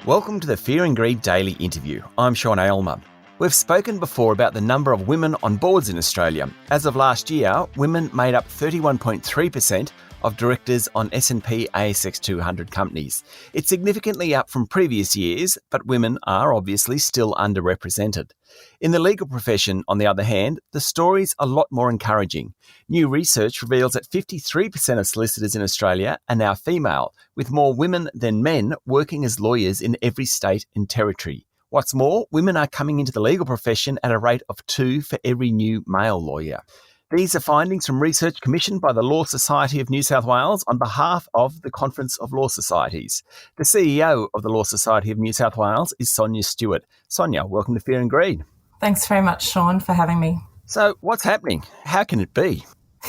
Welcome to the Fear and Greed Daily Interview. I'm Sean Aylmer. We've spoken before about the number of women on boards in Australia. As of last year, women made up 31.3% of directors on S&P ASX 200 companies. It's significantly up from previous years, but women are obviously still underrepresented. In the legal profession, on the other hand, the story's a lot more encouraging. New research reveals that 53% of solicitors in Australia are now female, with more women than men working as lawyers in every state and territory. What's more, women are coming into the legal profession at a rate of 2 for every new male lawyer. These are findings from research commissioned by the Law Society of New South Wales on behalf of the Conference of Law Societies. The CEO of the Law Society of New South Wales is Sonja Stewart. Sonja, welcome to Fear and Greed. Thanks very much, Sean, for having me. So what's happening? How can it be?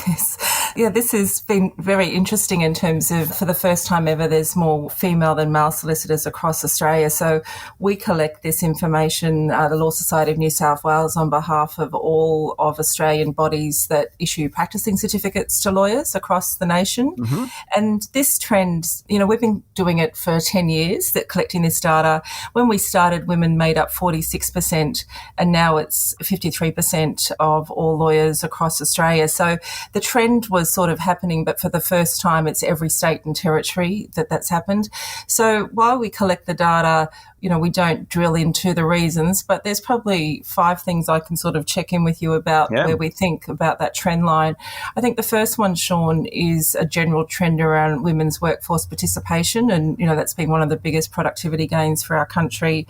Yes. Yeah, this has been very interesting in terms of, for the first time ever, there's more female than male solicitors across Australia. So we collect this information, the Law Society of New South Wales, on behalf of all of Australian bodies that issue practicing certificates to lawyers across the nation. Mm-hmm. And this trend, we've been doing it for 10 years, collecting this data. When we started, women made up 46%, and now it's 53% of all lawyers across Australia. So the trend was sort of happening, but for the first time, it's every state and territory that's happened. So while we collect the data, we don't drill into the reasons, but there's probably 5 things I can sort of check in with you about where we think about that trend line. I think the first one, Sean, is a general trend around women's workforce participation, and, that's been one of the biggest productivity gains for our country.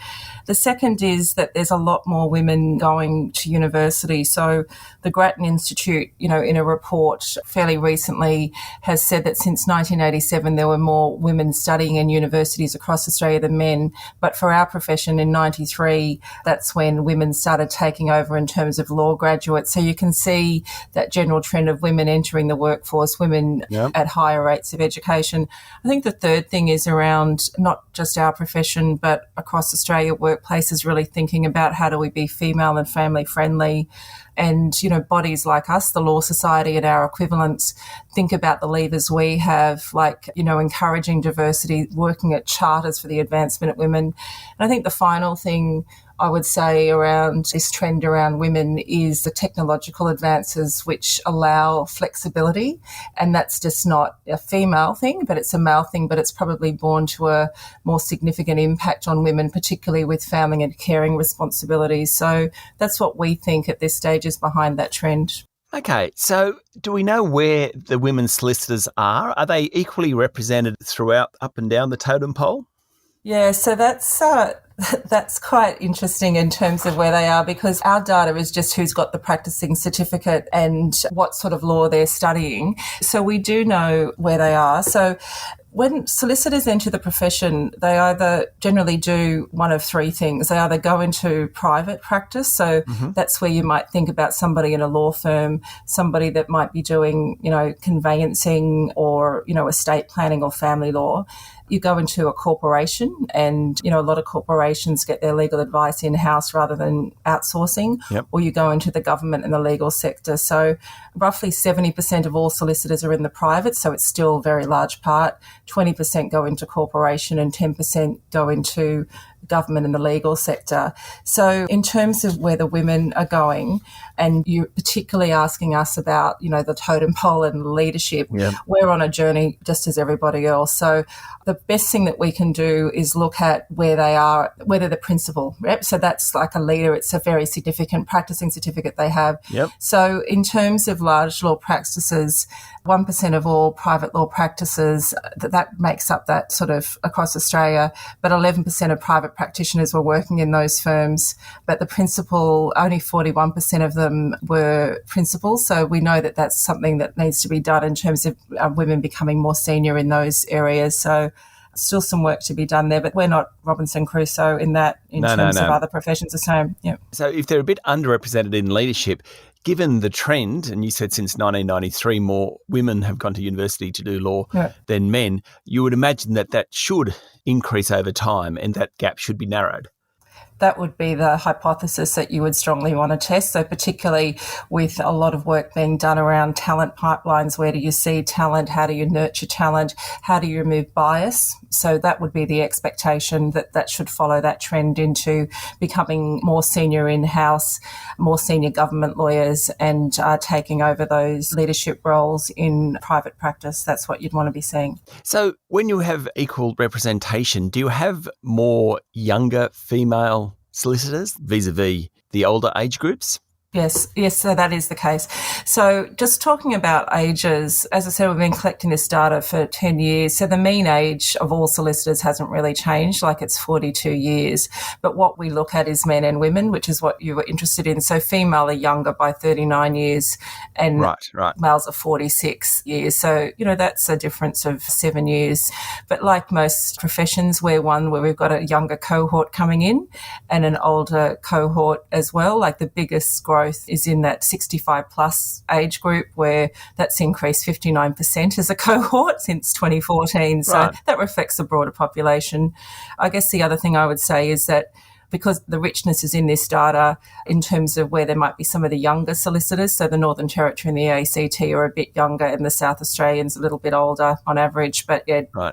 The second is that there's a lot more women going to university. So the Grattan Institute, in a report fairly recently has said that since 1987 there were more women studying in universities across Australia than men, but for our profession in 93, that's when women started taking over in terms of law graduates. So you can see that general trend of women entering the workforce, women at higher rates of education. I think the third thing is around not just our profession, but across Australia, workplaces really thinking about how do we be female and family friendly. And, bodies like us, the Law Society and our equivalents, think about the levers we have, like, encouraging diversity, working at charters for the advancement of women. And I think the final thing I would say around this trend around women is the technological advances which allow flexibility. And that's just not a female thing, but it's a male thing, but it's probably born to a more significant impact on women, particularly with family and caring responsibilities. So that's what we think at this stage is behind that trend. Okay, so do we know where the women solicitors are? Are they equally represented throughout up and down the totem pole? Yeah, so that's quite interesting in terms of where they are, because our data is just who's got the practicing certificate and what sort of law they're studying. So we do know where they are. So when solicitors enter the profession, they either generally do one of 3 things. They either go into private practice, so that's where you might think about somebody in a law firm, somebody that might be doing, conveyancing or, estate planning or family law. You go into a corporation and, a lot of corporations get their legal advice in-house rather than outsourcing, or you go into the government and the legal sector. So roughly 70% of all solicitors are in the private, so it's still a very large part. 20% go into corporation and 10% go into government and the legal sector. So in terms of where the women are going, and you're particularly asking us about, the totem pole and leadership, we're on a journey just as everybody else. So the best thing that we can do is look at where they are, where they're the principal rep. So that's like a leader. It's a very significant practicing certificate they have. So in terms of large law practices, 1% of all private law practices, that makes up that sort of across Australia, but 11% of private practitioners were working in those firms, but the principal, only 41% of them were principals. So we know that that's something that needs to be done in terms of women becoming more senior in those areas. So still some work to be done there, but we're not Robinson Crusoe in that in terms of other professions the same. So if they're a bit underrepresented in leadership, given the trend, and you said since 1993 more women have gone to university to do law than men, you would imagine that should increase over time and that gap should be narrowed. That would be the hypothesis that you would strongly want to test. So particularly with a lot of work being done around talent pipelines, where do you see talent? How do you nurture talent? How do you remove bias? So that would be the expectation that should follow that trend into becoming more senior in-house, more senior government lawyers, and taking over those leadership roles in private practice. That's what you'd want to be seeing. So when you have equal representation, do you have more younger female solicitors vis-a-vis the older age groups? Yes, so that is the case. So just talking about ages, as I said, we've been collecting this data for 10 years. So the mean age of all solicitors hasn't really changed, like it's 42 years. But what we look at is men and women, which is what you were interested in. So female are younger by 39 years and right. males are 46 years. So, that's a difference of 7 years. But like most professions, we're one where we've got a younger cohort coming in and an older cohort as well. Like the biggest growth is in that 65 plus age group, where that's increased 59% as a cohort since 2014. So that reflects the broader population. I guess the other thing I would say is that because the richness is in this data in terms of where there might be some of the younger solicitors, so the Northern Territory and the ACT are a bit younger and the South Australians a little bit older on average, but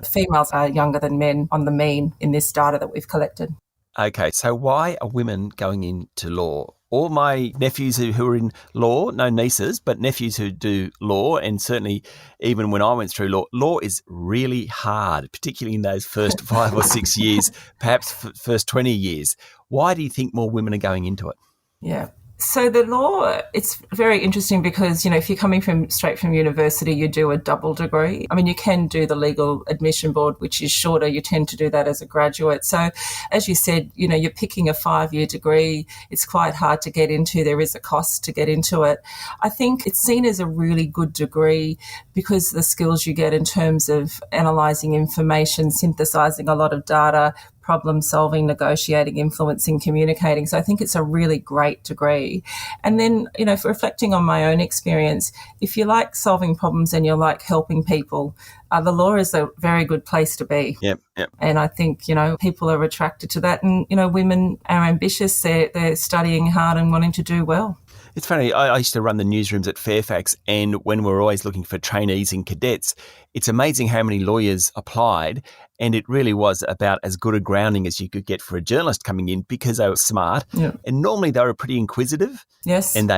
females are younger than men on the mean in this data that we've collected. Okay, so why are women going into law? All my nephews who are in law, no nieces, but nephews who do law, and certainly even when I went through law is really hard, particularly in those first 5 or 6 years, perhaps first 20 years. Why do you think more women are going into it? Yeah. So the law, it's very interesting because, if you're coming straight from university, you do a double degree. I mean, you can do the legal admission board, which is shorter. You tend to do that as a graduate. So as you said, you're picking a 5-year degree. It's quite hard to get into. There is a cost to get into it. I think it's seen as a really good degree because the skills you get in terms of analysing information, synthesising a lot of data, problem solving, negotiating, influencing, communicating. So I think it's a really great degree. And then, for reflecting on my own experience, if you like solving problems and you like helping people, the law is a very good place to be. Yep. And I think, people are attracted to that. And, women are ambitious. They're studying hard and wanting to do well. It's funny, I used to run the newsrooms at Fairfax, and when we're always looking for trainees and cadets, it's amazing how many lawyers applied, and it really was about as good a grounding as you could get for a journalist coming in because they were smart. Yeah. And normally they were pretty inquisitive. Yes. And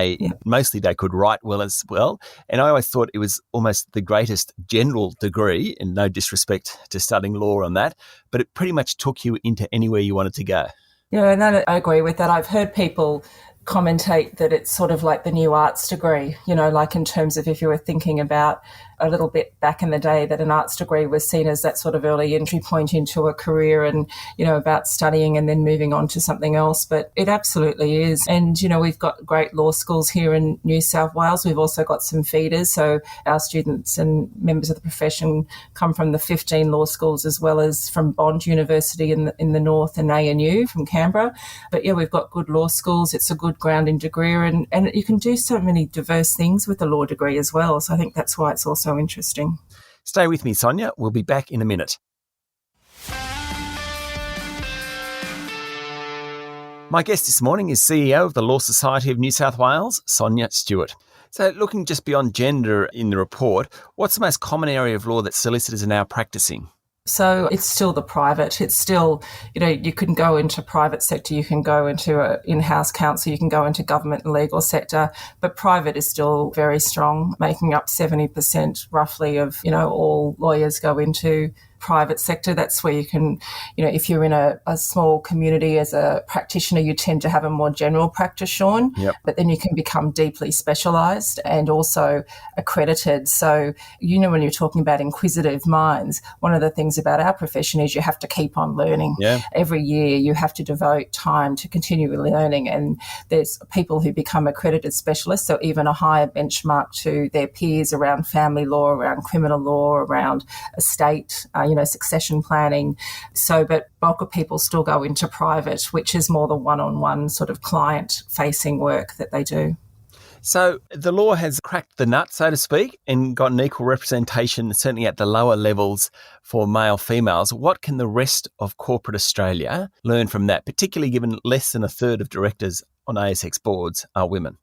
mostly they could write well as well. And I always thought it was almost the greatest general degree, and no disrespect to studying law on that, but it pretty much took you into anywhere you wanted to go. Yeah, and I agree with that. I've heard people commentate that it's sort of like the new arts degree, like in terms of if you were thinking about a little bit back in the day that an arts degree was seen as that sort of early entry point into a career and, about studying and then moving on to something else. But it absolutely is. And, we've got great law schools here in New South Wales. We've also got some feeders. So our students and members of the profession come from the 15 law schools as well as from Bond University in the north and ANU from Canberra. But we've got good law schools. It's a good grounding degree and you can do so many diverse things with a law degree as well. So I think that's why it's also interesting. Stay with me, Sonja. We'll be back in a minute. My guest this morning is CEO of the Law Society of New South Wales, Sonja Stewart. So looking just beyond gender in the report, what's the most common area of law that solicitors are now practicing? So it's still the private. It's still, you can go into private sector, you can go into an in-house counsel, you can go into government and legal sector, but private is still very strong, making up 70% roughly of, all lawyers go into private sector. That's where you can, if you're in a small community as a practitioner, you tend to have a more general practice, Sean, Yep. But then you can become deeply specialised and also accredited. So, when you're talking about inquisitive minds, one of the things about our profession is you have to keep on learning. Yeah. Every year you have to devote time to continue learning, and there's people who become accredited specialists, so even a higher benchmark to their peers around family law, around criminal law, around estate, succession planning. So, but bulk of people still go into private, which is more the one-on-one sort of client-facing work that they do. So the law has cracked the nut, so to speak, and gotten equal representation, certainly at the lower levels for male females. What can the rest of corporate Australia learn from that, particularly given less than a third of directors on ASX boards are women?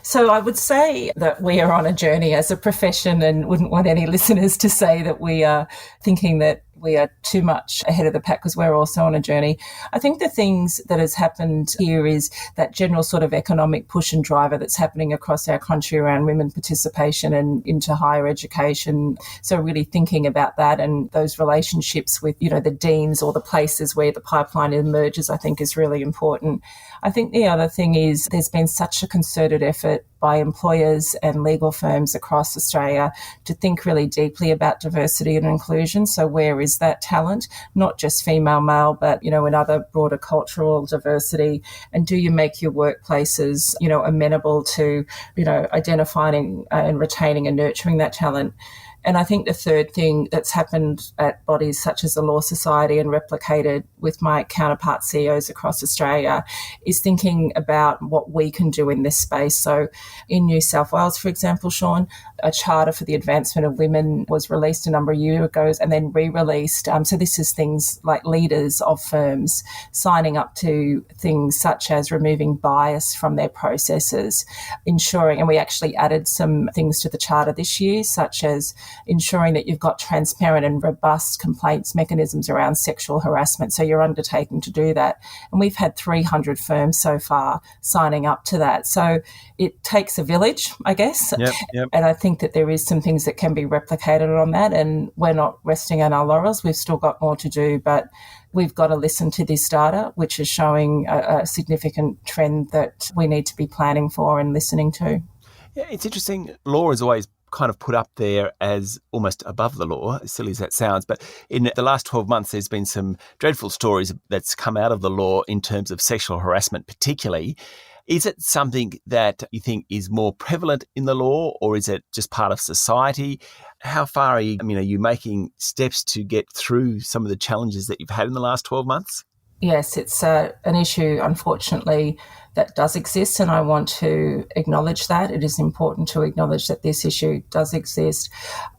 So I would say that we are on a journey as a profession, and wouldn't want any listeners to say that we are thinking that we are too much ahead of the pack, because we're also on a journey. I think the things that has happened here is that general sort of economic push and driver that's happening across our country around women participation and into higher education. So really thinking about that and those relationships with, the deans or the places where the pipeline emerges, I think is really important. I think the other thing is there's been such a concerted effort by employers and legal firms across Australia to think really deeply about diversity and inclusion. So where is that talent? Not just female, male, but, in other broader cultural diversity. And do you make your workplaces, amenable to, identifying and retaining and nurturing that talent? And I think the third thing that's happened at bodies such as the Law Society and replicated with my counterpart CEOs across Australia is thinking about what we can do in this space. So in New South Wales, for example, Sean, a charter for the advancement of women was released a number of years ago and then re-released. So this is things like leaders of firms signing up to things such as removing bias from their processes, ensuring, and we actually added some things to the charter this year, such as ensuring that you've got transparent and robust complaints mechanisms around sexual harassment. So you're undertaking to do that. And we've had 300 firms so far signing up to that. So it takes a village, I guess. Yep. And I think that there is some things that can be replicated on that. And we're not resting on our laurels. We've still got more to do, but we've got to listen to this data, which is showing a significant trend that we need to be planning for and listening to. Yeah, it's interesting. Law is always kind of put up there as almost above the law, as silly as that sounds. But in the last 12 months, there's been some dreadful stories that's come out of the law in terms of sexual harassment particularly. Is it something that you think is more prevalent in the law, or is it just part of society? How far are you making steps to get through some of the challenges that you've had in the last 12 months? Yes, it's an issue, unfortunately, that does exist, and I want to acknowledge that. It is important to acknowledge that this issue does exist.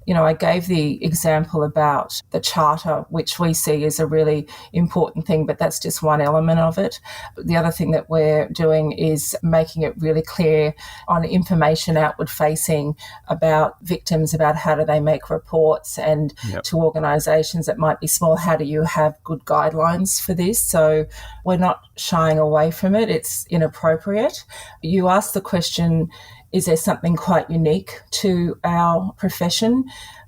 I gave the example about the charter, which we see as a really important thing, but that's just one element of it. The other thing that we're doing is making it really clear on information outward facing about victims, about how do they make reports, and to organisations that might be small, how do you have good guidelines for this? So we're not shying away from it. It's inappropriate. You asked the question, is there something quite unique to our profession?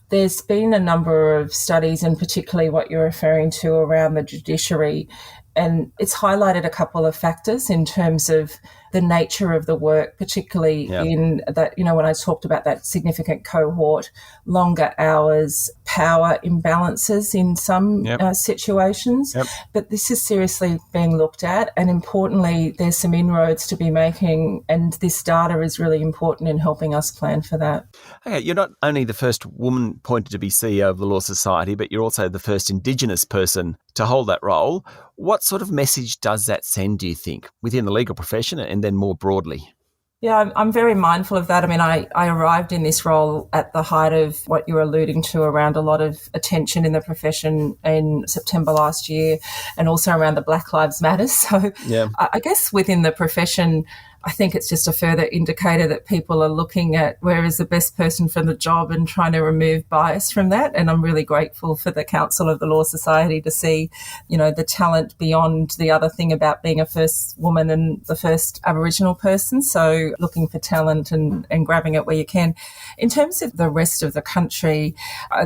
There's been a number of studies, and particularly what you're referring to around the judiciary, and it's highlighted a couple of factors in terms of the nature of the work, particularly in that, when I talked about that significant cohort, longer hours, power imbalances in some situations. But this is seriously being looked at, and importantly, there's some inroads to be making, and this data is really important in helping us plan for that. Okay, you're not only the first woman appointed to be CEO of the Law Society, but you're also the first Indigenous person to hold that role. What sort of message does that send, do you think, within the legal profession and then more broadly? Yeah, I'm very mindful of that. I mean, I arrived in this role at the height of what you're alluding to around a lot of attention in the profession in September last year, and also around the Black Lives Matter. So I guess within the profession, I think it's just a further indicator that people are looking at where is the best person for the job and trying to remove bias from that. And I'm really grateful for the Council of the Law Society to see, the talent beyond the other thing about being a first woman and the first Aboriginal person. So looking for talent and grabbing it where you can. In terms of the rest of the country,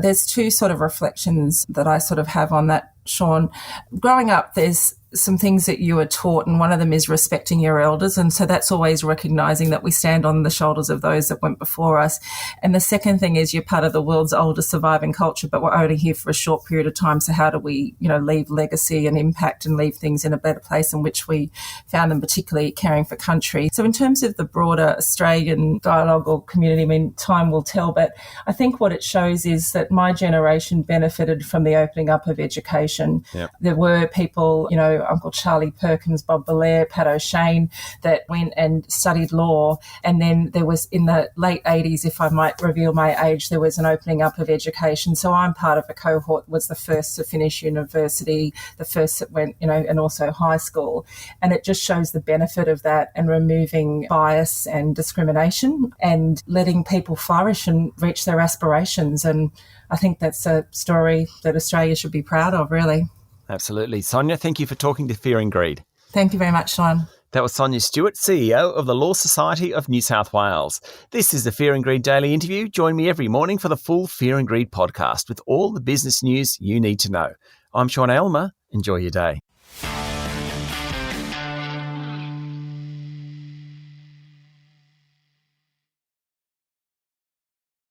there's two sort of reflections that I sort of have on that, Sean. Growing up, there's some things that you are taught, and one of them is respecting your elders. And so that's always recognising that we stand on the shoulders of those that went before us. And the second thing is you're part of the world's oldest surviving culture, but we're only here for a short period of time. So how do we, leave legacy and impact and leave things in a better place in which we found them, particularly caring for country? So in terms of the broader Australian dialogue or community, I mean, time will tell, but I think what it shows is that my generation benefited from the opening up of education. There were people, Uncle Charlie Perkins, Bob Belair, Pat O'Shane, that went and studied law. And then there was, in the late 80s, if I might reveal my age, there was an opening up of education. So I'm part of a cohort, was the first to finish university, the first that went, and also high school. And it just shows the benefit of that and removing bias and discrimination and letting people flourish and reach their aspirations. And I think that's a story that Australia should be proud of, really. Absolutely. Sonja, thank you for talking to Fear and Greed. Thank you very much, Sean. That was Sonja Stewart, CEO of the Law Society of New South Wales. This is the Fear and Greed Daily Interview. Join me every morning for the full Fear and Greed podcast with all the business news you need to know. I'm Sean Aylmer. Enjoy your day.